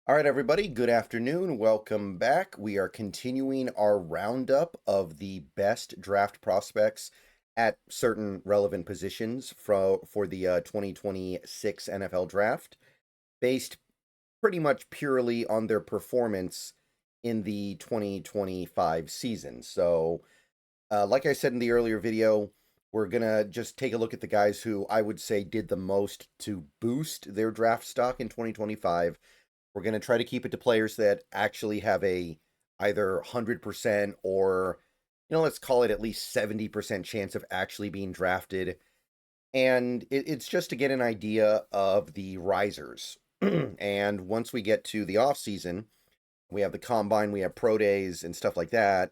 All right, everybody, good afternoon. Welcome back. We are continuing our roundup of the best draft prospects at certain relevant positions for the 2026 NFL draft, based pretty much purely on their performance in the 2025 season. So, like I said in the earlier video, we're going to just take a look at the guys who I would say did the most to boost their draft stock in 2025. We're going to try to keep it to players that actually have a either 100% or, let's call it at least 70% chance of actually being drafted. And it's just to get an idea of the risers. And once we get to the off season, we have the combine, we have pro days and stuff like that.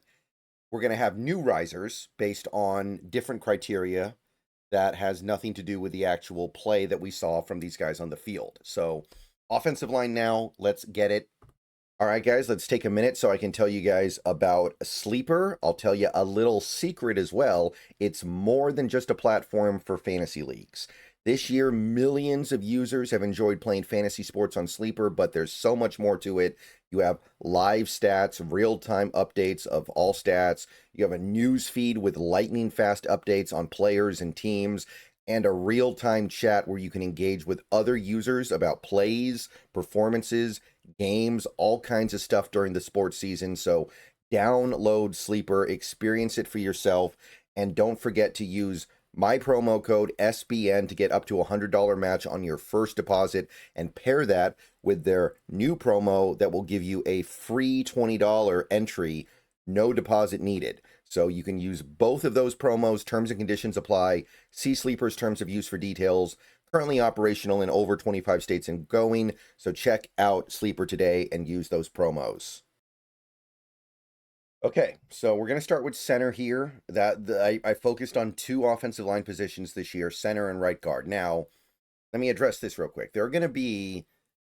We're going to have new risers based on different criteria that has nothing to do with the actual play that we saw from these guys on the field. So, offensive line now, let's get it. All right, guys, let's take a minute so I can tell you guys about Sleeper. I'll tell you a little secret as well. It's more than just a platform for fantasy leagues. This year, millions of users have enjoyed playing fantasy sports on Sleeper, but there's so much more to it. You have live stats, real-time updates of all stats. You have a news feed with lightning-fast updates on players and teams, and a real-time chat where you can engage with other users about plays, performances, games, all kinds of stuff during the sports season. So download Sleeper, experience it for yourself, and don't forget to use my promo code SBN to get up to a $100 match on your first deposit, and pair that with their new promo that will give you a free $20 entry, no deposit needed. So you can use both of those promos. Terms and conditions apply. See Sleeper's terms of use for details. Currently operational in over 25 states and going. So check out Sleeper today and use those promos. Okay, so we're going to start with center here. I focused on two offensive line positions this year, center and right guard. Now, let me address this real quick. There are going to be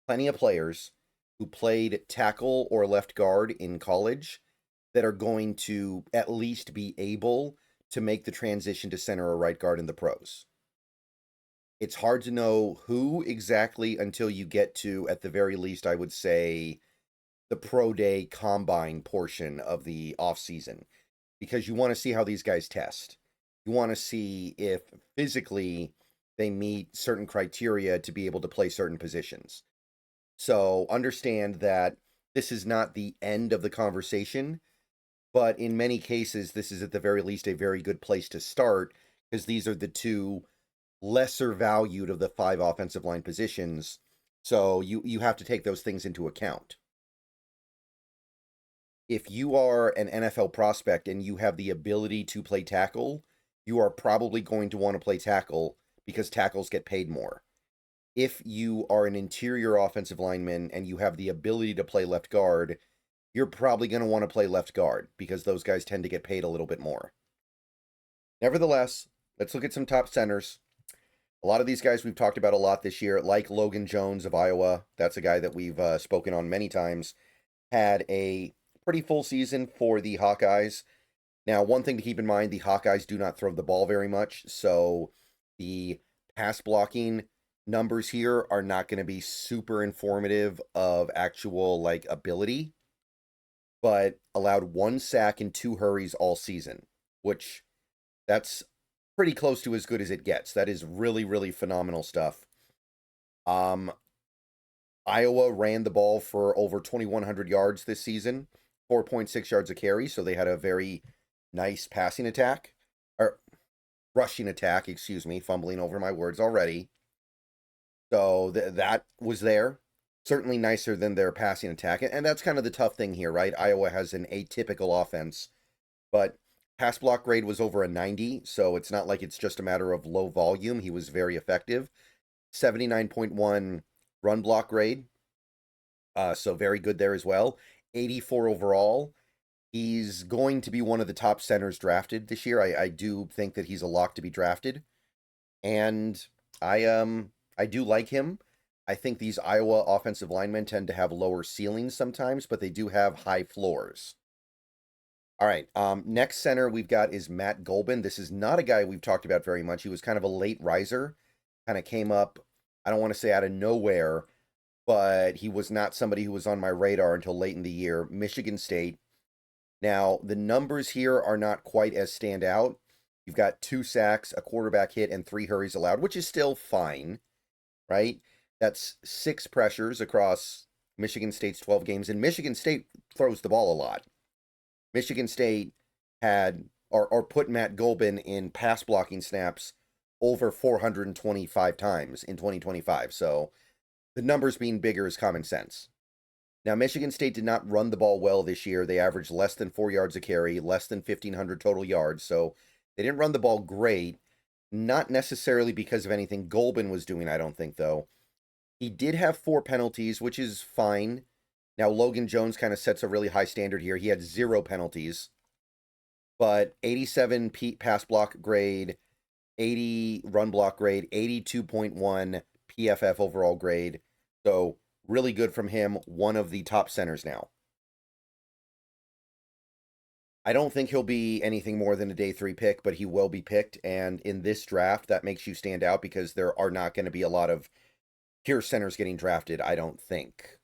plenty of players who played tackle or left guard in college that are going to at least be able to make the transition to center or right guard in the pros. It's hard to know who exactly until you get to, at the very least, I would say, the pro day combine portion of the off season, because you want to see how these guys test. You want to see if physically they meet certain criteria to be able to play certain positions. So understand that this is not the end of the conversation, but in many cases, this is at the very least a very good place to start, because these are the two lesser valued of the five offensive line positions. So you have to take those things into account. If you are an NFL prospect and you have the ability to play tackle, you are probably going to want to play tackle because tackles get paid more. If you are an interior offensive lineman and you have the ability to play left guard, you're probably going to want to play left guard because those guys tend to get paid a little bit more. Nevertheless, let's look at some top centers. A lot of these guys we've talked about a lot this year, like Logan Jones of Iowa. That's a guy that we've spoken on many times. Had a pretty full season for the Hawkeyes. Now, one thing to keep in mind, the Hawkeyes do not throw the ball very much, so the pass blocking numbers here are not going to be super informative of actual ability, but allowed 1 sack and 2 hurries all season, which that's pretty close to as good as it gets. That is really, really phenomenal stuff. Iowa ran the ball for over 2,100 yards this season, 4.6 yards a carry, so they had a very nice passing attack, or rushing attack, excuse me, fumbling over my words already. So that was there. Certainly nicer than their passing attack, and that's kind of the tough thing here, right? Iowa has an atypical offense, but pass block grade was over a 90, so it's not like it's just a matter of low volume. He was very effective. 79.1 run block grade, so very good there as well. 84 overall. He's going to be one of the top centers drafted this year. I do think that he's a lock to be drafted, and I do like him. I think these Iowa offensive linemen tend to have lower ceilings sometimes, but they do have high floors. All right, next center we've got is Matt Golbin. This is not a guy we've talked about very much. He was kind of a late riser, kind of came up, I don't want to say out of nowhere, but he was not somebody who was on my radar until late in the year. Michigan State. Now, the numbers here are not quite as stand out. You've got 2 sacks, a quarterback hit, and 3 hurries allowed, which is still fine, right? That's 6 pressures across Michigan State's 12 games, and Michigan State throws the ball a lot. Michigan State had or put Matt Golbin in pass blocking snaps over 425 times in 2025. So the numbers being bigger is common sense. Now, Michigan State did not run the ball well this year. They averaged less than 4 yards a carry, less than 1,500 total yards. So they didn't run the ball great. Not necessarily because of anything Golbin was doing, I don't think, though. He did have 4 penalties, which is fine. Now, Logan Jones kind of sets a really high standard here. He had 0 penalties, but 87 pass block grade, 80 run block grade, 82.1 PFF overall grade. So really good from him, one of the top centers now. I don't think he'll be anything more than a day 3 pick, but he will be picked. And in this draft, that makes you stand out because there are not going to be a lot of pure centers getting drafted, I don't think.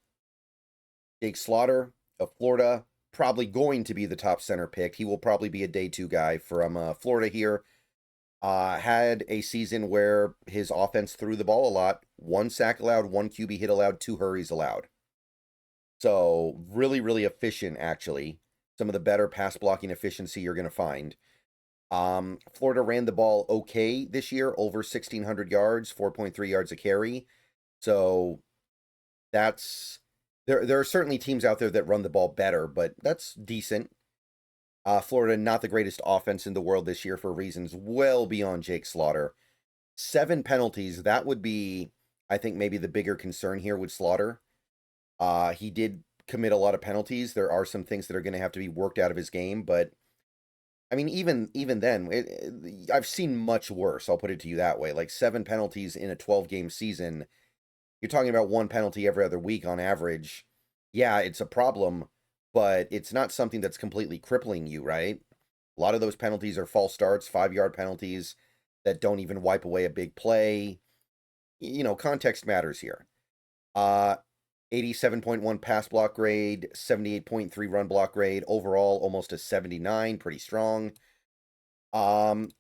Jake Slaughter of Florida, probably going to be the top center pick. He will probably be a day 2 guy from Florida here. Had a season where his offense threw the ball a lot. 1 sack allowed, 1 QB hit allowed, 2 hurries allowed. So really, really efficient, actually. Some of the better pass blocking efficiency you're going to find. Florida ran the ball okay this year, over 1,600 yards, 4.3 yards a carry. So that's... There are certainly teams out there that run the ball better, but that's decent. Florida, not the greatest offense in the world this year for reasons well beyond Jake Slaughter. 7 penalties, that would be, I think, maybe the bigger concern here with Slaughter. He did commit a lot of penalties. There are some things that are going to have to be worked out of his game, but I mean, even then, I've seen much worse, I'll put it to you that way. Like 7 penalties in a 12-game season. You're talking about 1 penalty every other week on average. Yeah, it's a problem, but it's not something that's completely crippling you, right? A lot of those penalties are false starts, 5-yard penalties that don't even wipe away a big play. You know, context matters here. 87.1 pass block grade, 78.3 run block grade. Overall, almost a 79, pretty strong. Ipani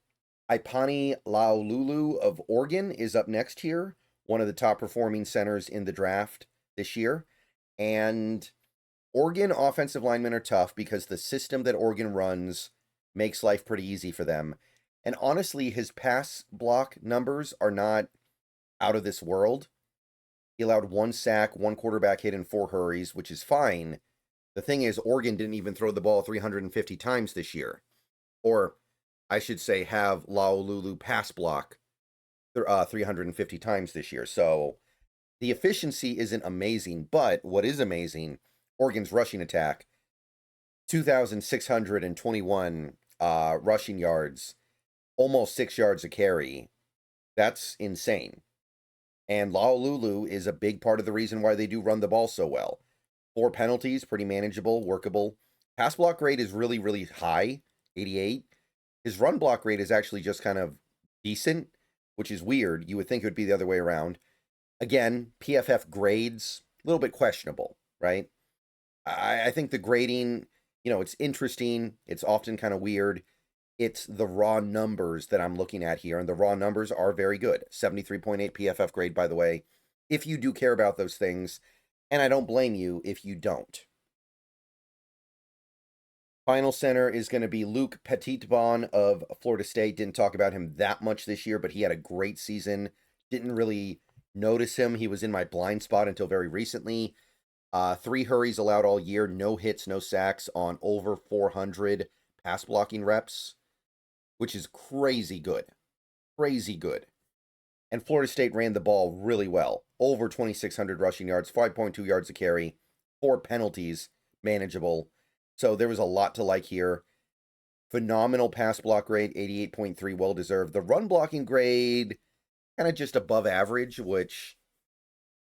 Laululu of Oregon is up next here. One of the top performing centers in the draft this year. And Oregon offensive linemen are tough because the system that Oregon runs makes life pretty easy for them. And honestly, his pass block numbers are not out of this world. He allowed 1 sack, 1 quarterback hit, and 4 hurries, which is fine. The thing is, Oregon didn't even throw the ball 350 times this year. Or, I should say, have Laululu pass block 350 times this year. So the efficiency isn't amazing, but what is amazing, Oregon's rushing attack, 2,621 rushing yards, almost 6 yards a carry. That's insane. And Laululu is a big part of the reason why they do run the ball so well. 4 penalties, pretty manageable, workable. Pass block rate is really, really high, 88. His run block rate is actually just kind of decent, which is weird. You would think it would be the other way around. Again, PFF grades, a little bit questionable, right? I think the grading, you know, it's interesting. It's often kind of weird. It's the raw numbers that I'm looking at here, and the raw numbers are very good. 73.8 PFF grade, by the way, if you do care about those things, and I don't blame you if you don't. Final center is going to be Luke Petitbon of Florida State. Didn't talk about him that much this year, but he had a great season. Didn't really notice him. He was in my blind spot until very recently. 3 hurries allowed all year, no hits, no sacks on over 400 pass blocking reps, which is crazy good. Crazy good. And Florida State ran the ball really well. Over 2,600 rushing yards, 5.2 yards a carry, 4 penalties, manageable. So there was a lot to like here. Phenomenal pass block grade, 88.3, well-deserved. The run blocking grade, kind of just above average, which,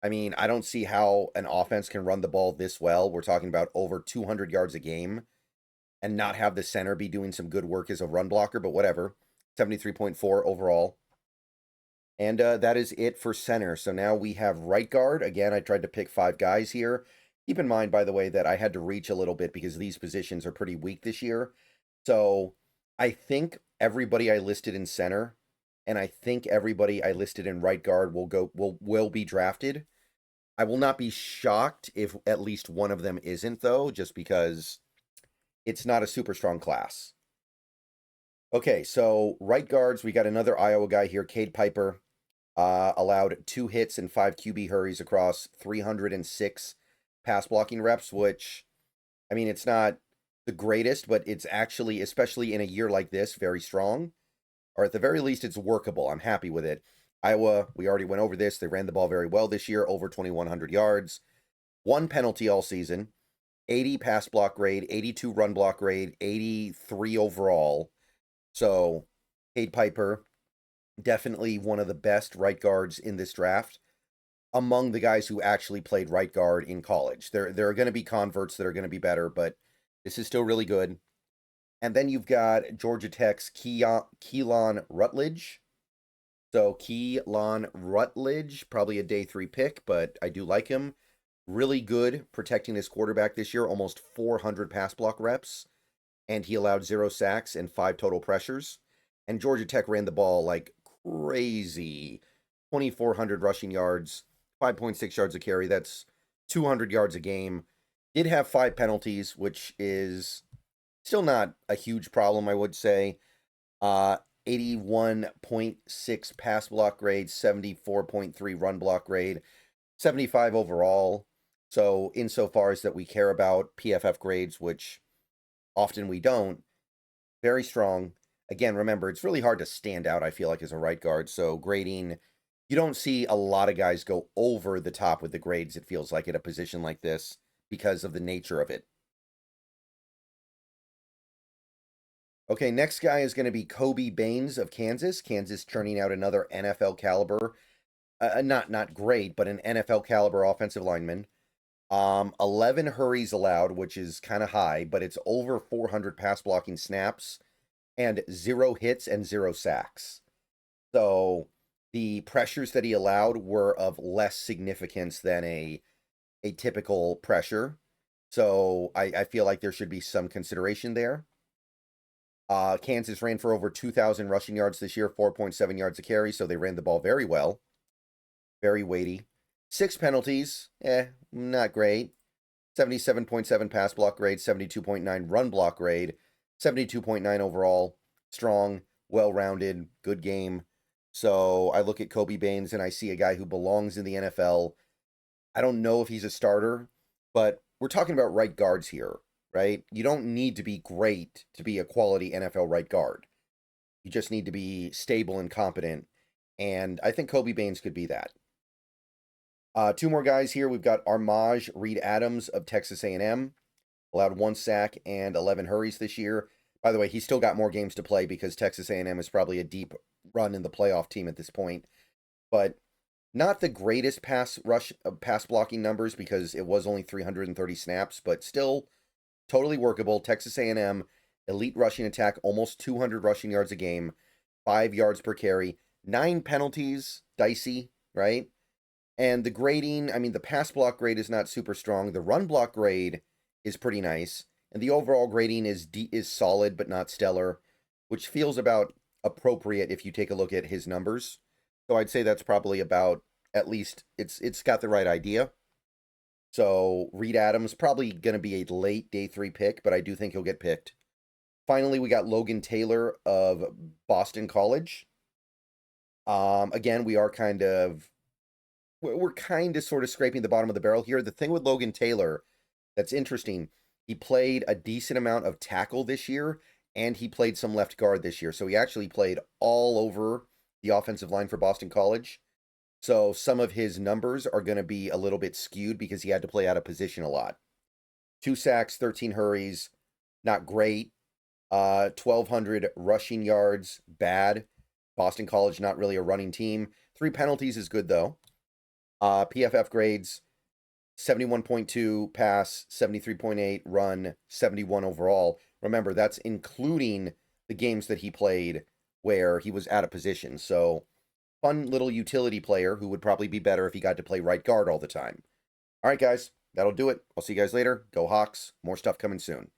I mean, I don't see how an offense can run the ball this well. We're talking about over 200 yards a game and not have the center be doing some good work as a run blocker, but whatever. 73.4 overall. And that is it for center. So now we have right guard. Again, I tried to pick 5 guys here. Keep in mind, by the way, that I had to reach a little bit because these positions are pretty weak this year. So I think everybody I listed in center, and I think everybody I listed in right guard will be drafted. I will not be shocked if at least one of them isn't, though, just because it's not a super strong class. Okay, so right guards, we got another Iowa guy here, Cade Piper. Allowed 2 hits and 5 QB hurries across 306 pass blocking reps, which, I mean, it's not the greatest, but it's actually, especially in a year like this, very strong. Or at the very least, it's workable. I'm happy with it. Iowa, we already went over this. They ran the ball very well this year, over 2,100 yards. 1 penalty all season, 80 pass block grade, 82 run block grade, 83 overall. So, Cade Piper, definitely one of the best right guards in this draft among the guys who actually played right guard in college. There are going to be converts that are going to be better, but this is still really good. And then you've got Georgia Tech's Keelan Rutledge. So Keelan Rutledge, probably a day 3 pick, but I do like him. Really good protecting his quarterback this year, almost 400 pass block reps, and he allowed 0 sacks and 5 total pressures. And Georgia Tech ran the ball like crazy. 2,400 rushing yards, 5.6 yards a carry. That's 200 yards a game. Did have 5 penalties, which is still not a huge problem, I would say. 81.6 pass block grade, 74.3 run block grade, 75 overall. So insofar as that we care about PFF grades, which often we don't, very strong. Again, remember, it's really hard to stand out, I feel like, as a right guard. So grading, you don't see a lot of guys go over the top with the grades, it feels like, at a position like this because of the nature of it. Okay, next guy is going to be Kobe Baines of Kansas. Kansas churning out another NFL caliber, not great, but an NFL caliber offensive lineman. 11 hurries allowed, which is kind of high, but it's over 400 pass blocking snaps and 0 hits and 0 sacks. So the pressures that he allowed were of less significance than a typical pressure. So I feel like there should be some consideration there. Kansas ran for over 2,000 rushing yards this year, 4.7 yards a carry, so they ran the ball very well. Very weighty. 6 penalties, not great. 77.7 pass block grade, 72.9 run block grade, 72.9 overall. Strong, well-rounded, good game. So I look at Kobe Baines and I see a guy who belongs in the NFL. I don't know if he's a starter, but we're talking about right guards here, right? You don't need to be great to be a quality NFL right guard. You just need to be stable and competent, and I think Kobe Baines could be that. 2 more guys here. We've got Armaj Reed Adams of Texas A&M. Allowed 1 sack and 11 hurries this year. By the way, he's still got more games to play because Texas A&M is probably a deep run in the playoff team at this point. But not the greatest pass blocking numbers because it was only 330 snaps, but still totally workable. Texas A&M, elite rushing attack, almost 200 rushing yards a game, 5 yards per carry, 9 penalties, dicey, right? And the grading, I mean, the pass block grade is not super strong. The run block grade is pretty nice. And the overall grading is solid but not stellar, which feels about appropriate if you take a look at his numbers. So I'd say that's probably about, at least, it's got the right idea. So Reed Adams, probably going to be a late day 3 pick, but I do think he'll get picked. Finally, we got Logan Taylor of Boston College. Again, we're kind of sort of scraping the bottom of the barrel here. The thing with Logan Taylor that's interesting, he played a decent amount of tackle this year, and he played some left guard this year. So he actually played all over the offensive line for Boston College. So some of his numbers are going to be a little bit skewed because he had to play out of position a lot. 2 sacks, 13 hurries, not great. 1,200 rushing yards, bad. Boston College, not really a running team. 3 penalties is good, though. PFF grades, 71.2 pass, 73.8 run, 71 overall. Remember, that's including the games that he played where he was out of position. So fun little utility player who would probably be better if he got to play right guard all the time. All right, guys, that'll do it. I'll see you guys later. Go Hawks. More stuff coming soon.